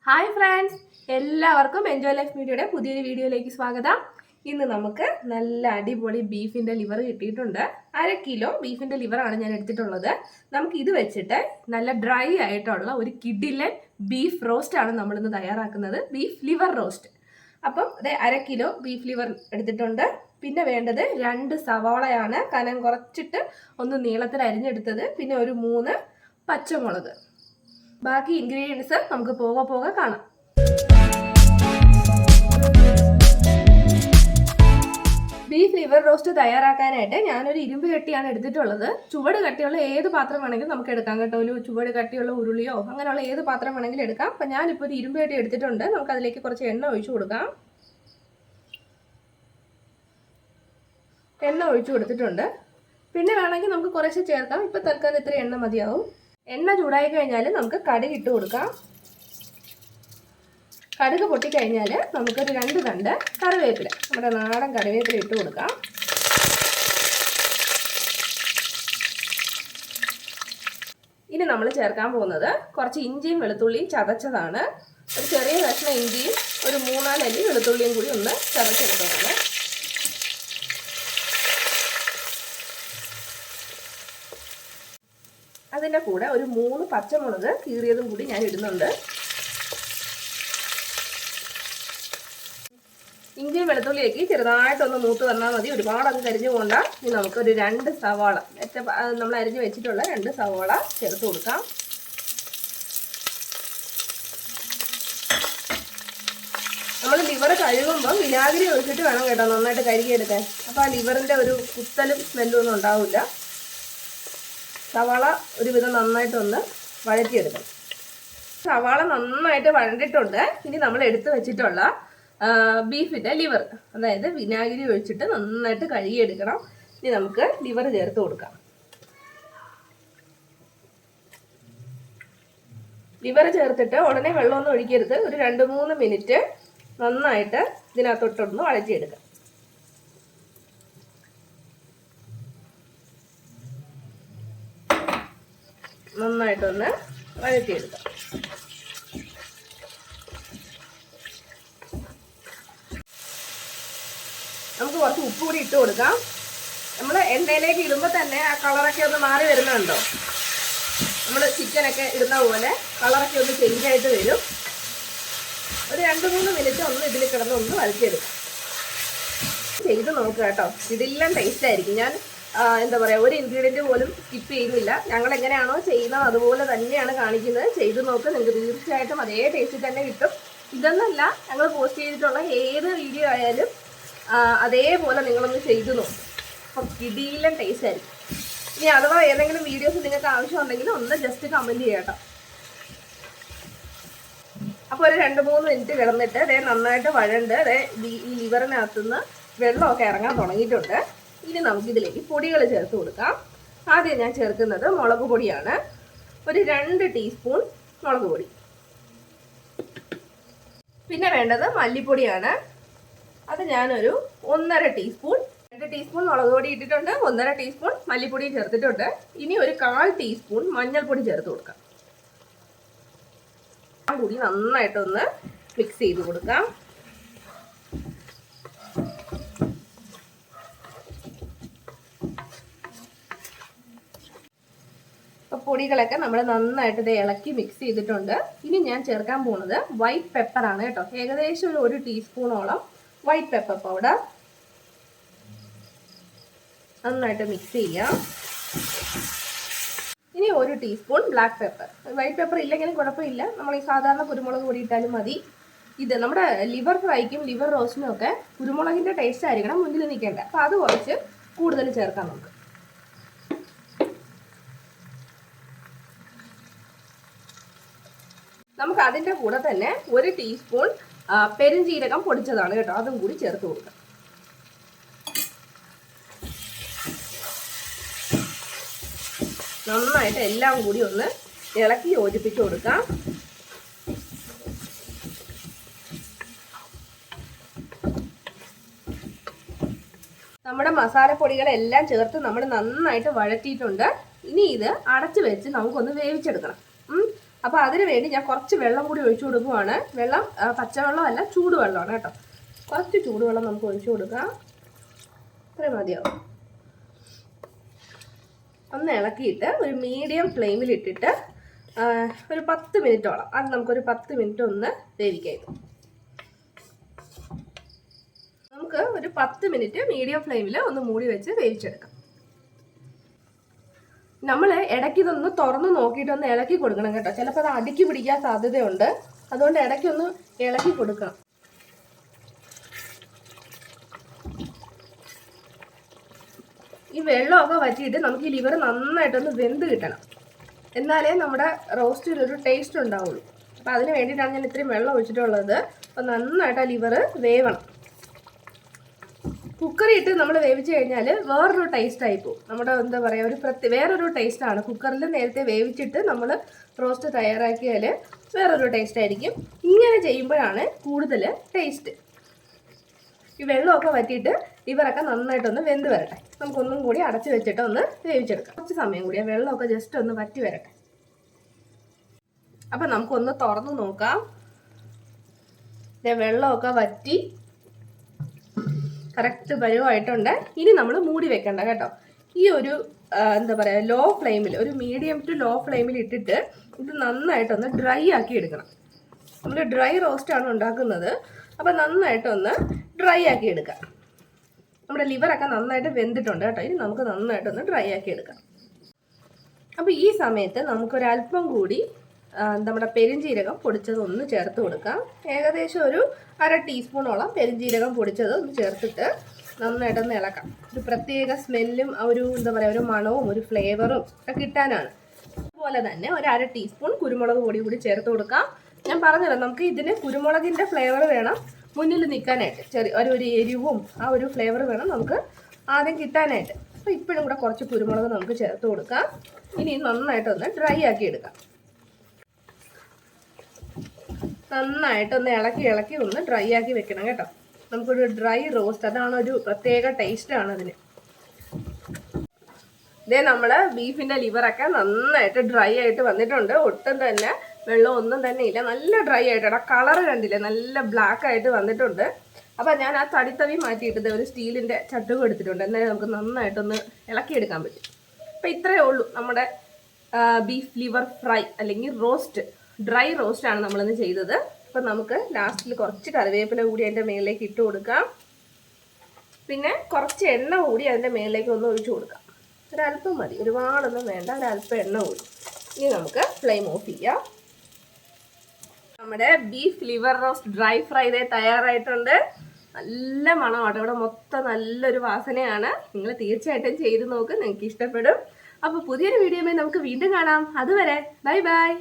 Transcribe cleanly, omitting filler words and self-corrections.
Hi friends, എല്ലാവർക്കും enjoy life മീഡിയയുടെ പുതിയൊരു വീഡിയോയിലേക്ക് സ്വാഗതം. ഇന്ന് നമുക്ക് നല്ല അടിപൊളി ബീഫിൻ്റെ ലിവർ കിട്ടിയിട്ടുണ്ട്. 1/2 കിലോ ബീഫിൻ്റെ ലിവറാണ് ഞാൻ എടുത്തിട്ടുള്ളത്. നമുക്ക് ഇത് വെച്ചിട്ട് നല്ല ഡ്രൈ ആയിട്ടുള്ള ഒരു കിഡിലൻ ബീഫ് റോസ്റ്റ് ആണ് നമ്മളിന്ന് തയ്യാറാക്കുന്നത്. Beef liver roast. അപ്പം 1/2 കിലോ ബീഫ് ലിവർ എടുത്തിട്ടുണ്ട്. പിന്നെ വേണ്ടത് 2 സവാളയാണ്, കനം കുറച്ചിട്ട് ഒന്ന് നീളത്തിൽ അരിഞ്ഞെടുത്തത്. പിന്നെ ഒരു 3 പച്ചമുളക്. ബാക്കി ഇൻഗ്രീഡിയൻസ് നമുക്ക് പോകെ കാണാം. ബീഫ് ലിവർ റോസ്റ്റ് തയ്യാറാക്കാനായിട്ട് ഞാനൊരു ഇരുമ്പ് കട്ടിയാണ് എടുത്തിട്ടുള്ളത്. ചുവട് കട്ടിയുള്ള ഏത് പാത്രം വേണമെങ്കിലും നമുക്ക് എടുക്കാം കേട്ടോ. ഒരു ചുവട് കട്ടിയുള്ള ഉരുളിയോ അങ്ങനെയുള്ള ഏത് പാത്രം വേണമെങ്കിലും എടുക്കാം. അപ്പം ഞാനിപ്പോൾ ഒരു ഇരുമ്പ് കട്ടി എടുത്തിട്ടുണ്ട്. നമുക്ക് അതിലേക്ക് കുറച്ച് എണ്ണ ഒഴിച്ചു കൊടുക്കാം. എണ്ണ ഒഴിച്ചു കൊടുത്തിട്ടുണ്ട്. പിന്നെ വേണമെങ്കിൽ നമുക്ക് കുറച്ച് ചേർക്കാം. ഇപ്പം തൽക്കാലം ഇത്ര എണ്ണ മതിയാവും. എണ്ണ ചൂടായി കഴിഞ്ഞാൽ നമുക്ക് കടുക് ഇട്ട് കൊടുക്കാം. കടുക് പൊട്ടിക്കഴിഞ്ഞാൽ നമുക്കൊരു 2 തണ്ട് കറിവേപ്പില, നമ്മുടെ നാടൻ കറിവേപ്പില ഇട്ട് കൊടുക്കാം. ഇനി നമ്മൾ ചേർക്കാൻ പോകുന്നത് കുറച്ച് ഇഞ്ചിയും വെളുത്തുള്ളിയും ചതച്ചതാണ്. ഒരു ചെറിയ കഷ്ണം ഇഞ്ചിയും ഒരു 3-4 അല്ലി വെളുത്തുള്ളിയും കൂടി ഒന്ന് ചതച്ചെടുത്തതാണ്. അതിൻ്റെ കൂടെ ഒരു 3 പച്ചമുളക് കീറിയതും കൂടി ഞാൻ ഇടുന്നുണ്ട്. ഇഞ്ചിയും വെളുത്തുള്ളിയൊക്കെ ചെറുതായിട്ടൊന്ന് മൂത്ത് വന്നാൽ മതി, ഒരുപാട് അത് കരിഞ്ഞു പോകണ്ട. ഇനി നമുക്കൊരു 2 സവാള, നമ്മൾ അരിഞ്ഞ് വെച്ചിട്ടുള്ള 2 സവാള ചേർത്ത് കൊടുക്കാം. നമ്മൾ ലിവർ കഴുകുമ്പോൾ വിനാഗിരി ഒഴിച്ചിട്ട് വേണം കേട്ടോ നന്നായിട്ട് കഴുകിയെടുക്കാൻ. അപ്പോൾ ആ ലിവറിൻ്റെ ഒരു കുത്തലും സ്മെല്ലും ഒന്നും ഉണ്ടാവില്ല. സവാള ഒരുവിധം നന്നായിട്ടൊന്ന് വഴറ്റിയെടുക്കണം. സവാള നന്നായിട്ട് വഴണ്ടിട്ടുണ്ട്. ഇനി നമ്മൾ എടുത്തു വെച്ചിട്ടുള്ള ബീഫിൻ്റെ ലിവർ, അതായത് വിനാഗിരി ഒഴിച്ചിട്ട് നന്നായിട്ട് കഴുകിയെടുക്കണം. ഇനി നമുക്ക് ലിവർ ചേർത്ത് കൊടുക്കാം. ലിവർ ചേർത്തിട്ട് ഉടനെ വെള്ളമൊന്നും ഒഴിക്കരുത്. ഒരു 2-3 മിനിറ്റ് നന്നായിട്ട് ഇതിനകത്തോട്ടൊന്ന് വഴറ്റിയെടുക്കാം. നന്നായിട്ടൊന്ന് വഴറ്റിയെടുക്കാം. നമുക്ക് കുറച്ച് ഉപ്പ് കൂടി ഇട്ട് കൊടുക്കാം. നമ്മൾ എണ്ണയിലേക്ക് ഇടുമ്പോൾ തന്നെ ആ കളറൊക്കെ ഒന്ന് മാറി വരുന്നുണ്ടോ? നമ്മൾ ചിക്കനൊക്കെ ഇടുന്ന പോലെ കളറൊക്കെ ഒന്ന് ചേഞ്ച് ആയിട്ട് വരും. ഒരു 2-3 മിനിറ്റ് ഒന്ന് ഇതിൽ കിടന്ന് ഒന്ന് വഴറ്റിയെടുക്കാം. ചെയ്ത് നോക്കുക കേട്ടോ, ഇതെല്ലാം ടേസ്റ്റ് ആയിരിക്കും. ഞാൻ എന്താ പറയുക, ഒരു ഇൻഗ്രീഡിയൻറ്റ് പോലും സ്കിപ്പ് ചെയ്യുന്നില്ല. ഞങ്ങൾ എങ്ങനെയാണോ ചെയ്യുന്നത് അതുപോലെ തന്നെയാണ് കാണിക്കുന്നത്. ചെയ്ത് നോക്ക്, നിങ്ങൾക്ക് തീർച്ചയായിട്ടും അതേ ടേസ്റ്റ് തന്നെ കിട്ടും. ഇതൊന്നല്ല, ഞങ്ങൾ പോസ്റ്റ് ചെയ്തിട്ടുള്ള ഏത് വീഡിയോ ആയാലും അതേപോലെ നിങ്ങളൊന്ന് ചെയ്ത് നോക്കും. അപ്പം കിടിലൻ ടേസ്റ്റ് ആയിരിക്കും. ഇനി അഥവാ ഏതെങ്കിലും വീഡിയോസ് നിങ്ങൾക്ക് ആവശ്യമുണ്ടെങ്കിൽ ഒന്ന് ജസ്റ്റ് കമൻറ്റ് ചെയ്യാം കേട്ടോ. അപ്പോൾ ഒരു 2-3 മിനിറ്റ് കിടന്നിട്ട് അതേ നന്നായിട്ട് വഴണ്ട് അതേ ഈ ലിവറിനകത്തുനിന്ന് വെള്ളമൊക്കെ ഇറങ്ങാൻ തുടങ്ങിയിട്ടുണ്ട്. ഇനി നമുക്കിതിലേക്ക് പൊടികൾ ചേർത്ത് കൊടുക്കാം. ആദ്യം ഞാൻ ചേർക്കുന്നത് മുളക് പൊടിയാണ്. ഒരു 2 ടീസ്പൂൺ മുളക് പൊടി. പിന്നെ വേണ്ടത് മല്ലിപ്പൊടിയാണ്. അത് ഞാനൊരു 1.5 ടീസ്പൂൺ. 2 ടീസ്പൂൺ മുളക് പൊടി ഇട്ടിട്ടുണ്ട്, 1.5 ടീസ്പൂൺ മല്ലിപ്പൊടിയും ചേർത്തിട്ടുണ്ട്. ഇനി ഒരു 1/4 ടീസ്പൂൺ മഞ്ഞൾപ്പൊടി ചേർത്ത് കൊടുക്കാം. കൂടി നന്നായിട്ടൊന്ന് മിക്സ് ചെയ്ത് കൊടുക്കാം. പൊടികളൊക്കെ നമ്മൾ നന്നായിട്ട് ഇത് ഇളക്കി മിക്സ് ചെയ്തിട്ടുണ്ട്. ഇനി ഞാൻ ചേർക്കാൻ പോകുന്നത് വൈറ്റ് പെപ്പറാണ് കേട്ടോ. ഏകദേശം ഒരു 1 ടീസ്പൂണോളം വൈറ്റ് പെപ്പർ പൗഡർ. നന്നായിട്ട് മിക്സ് ചെയ്യാം. ഇനി 1 teaspoon black pepper. White pepper ഇല്ലെങ്കിലും കുഴപ്പമില്ല, നമ്മൾ ഈ സാധാരണ കുരുമുളക് പൊടി ഇട്ടാലും മതി. ഇത് നമ്മുടെ ലിവർ ഫ്രൈക്കും ലിവർ റോസ്റ്റിനും ഒക്കെ കുരുമുളകിൻ്റെ ടേസ്റ്റ് ആയിരിക്കണം മുന്നിൽ നിൽക്കേണ്ട. അപ്പോൾ അത് കുറച്ച് കൂടുതൽ ചേർക്കാം നമുക്ക്. നമുക്ക് അതിൻ്റെ കൂടെ തന്നെ 1 ടീസ്പൂൺ പെരുംജീരകം പൊടിച്ചതാണ് കേട്ടോ, അതും കൂടി ചേർത്ത് കൊടുക്കാം. നന്നായിട്ട് എല്ലാം കൂടി ഒന്ന് ഇളക്കി യോജിപ്പിച്ച് കൊടുക്കാം. നമ്മുടെ മസാലപ്പൊടികളെല്ലാം ചേർത്ത് നമ്മൾ നന്നായിട്ട് വഴറ്റിയിട്ടുണ്ട്. ഇനി ഇത് അടച്ചു വെച്ച് നമുക്കൊന്ന് വേവിച്ചെടുക്കണം. അപ്പോൾ അതിന് വേണ്ടി ഞാൻ കുറച്ച് വെള്ളം കൂടി ഒഴിച്ചു കൊടുക്കുവാണ്. വെള്ളം പച്ചവെള്ളമല്ല, ചൂടുവെള്ളമാണ് കേട്ടോ. കുറച്ച് ചൂടുവെള്ളം നമുക്ക് ഒഴിച്ചു കൊടുക്കാം. ഇത്രയും മതിയാവും. ഒന്ന് ഇളക്കിയിട്ട് ഒരു മീഡിയം ഫ്ലെയിമിലിട്ടിട്ട് ഒരു 10 മിനിറ്റോളം, അത് നമുക്കൊരു 10 മിനിറ്റ് ഒന്ന് വേവിക്കാം. നമുക്ക് ഒരു 10 മിനിറ്റ് മീഡിയം ഫ്ലെയിമിൽ ഒന്ന് മൂടി വെച്ച് വേവിച്ചെടുക്കാം. നമ്മൾ ഇടയ്ക്ക് ഇതൊന്ന് തുറന്ന് നോക്കിയിട്ടൊന്ന് ഇളക്കി കൊടുക്കണം കേട്ടോ. ചിലപ്പോൾ അത് അടുക്കി പിടിക്കാൻ സാധ്യതയുണ്ട്. അതുകൊണ്ട് ഇടയ്ക്കൊന്ന് ഇളക്കി കൊടുക്കണം. ഈ വെള്ളമൊക്കെ വറ്റിയിട്ട് നമുക്ക് ഈ ലിവർ നന്നായിട്ടൊന്ന് വെന്ത് കിട്ടണം. എന്നാലേ നമ്മുടെ റോസ്റ്റിലൊരു ടേസ്റ്റ് ഉണ്ടാവുള്ളൂ. അപ്പം അതിന് വേണ്ടിയിട്ടാണ് ഞാൻ ഇത്രയും വെള്ളം ഒഴിച്ചിട്ടുള്ളത്. അപ്പം നന്നായിട്ട് ആ ലിവർ വേവണം. കുക്കറിയിട്ട് നമ്മൾ വേവിച്ച് കഴിഞ്ഞാൽ വേറൊരു ടേസ്റ്റായി പോകും. നമ്മുടെ എന്താ പറയുക, വേറൊരു ടേസ്റ്റാണ്. കുക്കറിൽ നേരത്തെ വേവിച്ചിട്ട് നമ്മൾ റോസ്റ്റ് തയ്യാറാക്കിയാൽ വേറൊരു ടേസ്റ്റ് ആയിരിക്കും. ഇങ്ങനെ ചെയ്യുമ്പോഴാണ് കൂടുതൽ ടേസ്റ്റ്. ഈ വെള്ളമൊക്കെ വറ്റിയിട്ട് ലിവറൊക്കെ നന്നായിട്ടൊന്ന് വെന്ത് വരട്ടെ. നമുക്കൊന്നും കൂടി അടച്ചു വെച്ചിട്ട് ഒന്ന് വേവിച്ചെടുക്കാം. കുറച്ച് സമയം കൂടി ആ വെള്ളമൊക്കെ ജസ്റ്റ് ഒന്ന് വറ്റി വരട്ടെ. അപ്പം നമുക്കൊന്ന് തുറന്ന് നോക്കാം. വെള്ളമൊക്കെ വറ്റി കറക്റ്റ് പരുവമായിട്ടുണ്ട്. ഇനി നമ്മൾ മൂടി വെക്കണ്ട കേട്ടോ. ഈ ഒരു എന്താ പറയുക, ലോ ഫ്ലെയിമിൽ, ഒരു മീഡിയം ടു ലോ ഫ്ലെയിമിൽ ഇട്ടിട്ട് ഇത് നന്നായിട്ടൊന്ന് ഡ്രൈ ആക്കി എടുക്കണം. നമ്മൾ ഡ്രൈ റോസ്റ്റാണ് ഉണ്ടാക്കുന്നത്. അപ്പം നന്നായിട്ടൊന്ന് ഡ്രൈ ആക്കി എടുക്കാം. നമ്മുടെ ലിവറൊക്കെ നന്നായിട്ട് വെന്തിട്ടുണ്ട് കേട്ടോ. ഇനി നമുക്ക് നന്നായിട്ടൊന്ന് ഡ്രൈ ആക്കി എടുക്കാം. അപ്പോൾ ഈ സമയത്ത് നമുക്കൊരല്പം കൂടി നമ്മുടെ പെരുംജീരകം പൊടിച്ചത് ഒന്ന് ചേർത്ത് കൊടുക്കാം. ഏകദേശം ഒരു 1/2 ടീസ്പൂണോളം പെരുംജീരകം പൊടിച്ചത് ഒന്ന് ചേർത്തിട്ട് നന്നായിട്ടൊന്ന് ഇളക്കാം. ഒരു പ്രത്യേക സ്മെല്ലും ഒരു എന്താ പറയുക, ഒരു മണവും ഒരു ഫ്ലേവറും ഒക്കെ കിട്ടാനാണ്. അതുപോലെ തന്നെ ഒരു 1/2 ടീസ്പൂൺ കുരുമുളക് പൊടി കൂടി ചേർത്ത് കൊടുക്കാം. ഞാൻ പറഞ്ഞല്ലോ, നമുക്ക് ഇതിന് കുരുമുളകിൻ്റെ ഫ്ലേവർ വേണം മുന്നിൽ നിൽക്കാനായിട്ട്. ഒരു എരിവും ആ ഒരു ഫ്ലേവർ വേണം നമുക്ക് ആദ്യം കിട്ടാനായിട്ട്. അപ്പോൾ ഇപ്പോഴും കൂടെ കുറച്ച് കുരുമുളക് നമുക്ക് ചേർത്ത് കൊടുക്കാം. ഇനി നന്നായിട്ടൊന്ന് ഡ്രൈ ആക്കി എടുക്കാം. നന്നായിട്ടൊന്ന് ഇളക്കി ഒന്ന് ഡ്രൈ ആക്കി വെക്കണം കേട്ടോ. നമുക്കൊരു ഡ്രൈ റോസ്റ്റ്, അതാണ് ഒരു പ്രത്യേക ടേസ്റ്റാണ് അതിന്. ഇതേ നമ്മൾ ബീഫിൻ്റെ ലിവറൊക്കെ നന്നായിട്ട് ഡ്രൈ ആയിട്ട് വന്നിട്ടുണ്ട്. ഒട്ടും തന്നെ വെള്ളം ഒന്നും തന്നെ ഇല്ല. നല്ല ഡ്രൈ ആയിട്ടാണ്. കളർ കണ്ടില്ലേ, നല്ല ബ്ലാക്ക് ആയിട്ട് വന്നിട്ടുണ്ട്. അപ്പം ഞാൻ ആ തടിത്തവി മാറ്റിയിട്ട് ഒരു സ്റ്റീലിൻ്റെ ചട്ടുകം എടുത്തിട്ടുണ്ട്. എന്നാലും നമുക്ക് നന്നായിട്ടൊന്ന് ഇളക്കിയെടുക്കാൻ പറ്റും. അപ്പം ഇത്രയേ ഉള്ളൂ നമ്മുടെ ബീഫ് ലിവർ ഫ്രൈ അല്ലെങ്കിൽ റോസ്റ്റ്, ഡ്രൈ റോസ്റ്റാണ് നമ്മളിന്ന് ചെയ്തത്. അപ്പം നമുക്ക് ലാസ്റ്റിൽ കുറച്ച് കറിവേപ്പില കൂടി അതിൻ്റെ മേളിലേക്ക് ഇട്ട് കൊടുക്കാം. പിന്നെ കുറച്ച് എണ്ണ കൂടി അതിൻ്റെ മേളിലേക്ക് ഒന്ന് ഒഴിച്ചു കൊടുക്കാം. ഒരല്പം മതി, ഒരുപാടൊന്നും വേണ്ട, ഒരല്പം എണ്ണ കൂടി. ഇനി നമുക്ക് ഫ്ലെയിം ഓഫ് ചെയ്യാം. നമ്മുടെ beef liver roast dry fry തയ്യാറായിട്ടുണ്ട്. നല്ല മണമാണ്. ഇവിടെ മൊത്തം നല്ലൊരു വാസനയാണ്. നിങ്ങൾ തീർച്ചയായിട്ടും ചെയ്ത് നോക്ക്, നിങ്ങൾക്ക് ഇഷ്ടപ്പെടും. അപ്പോൾ പുതിയൊരു വീഡിയോയിൽ നമുക്ക് വീണ്ടും കാണാം. അതുവരെ ബൈ ബൈ.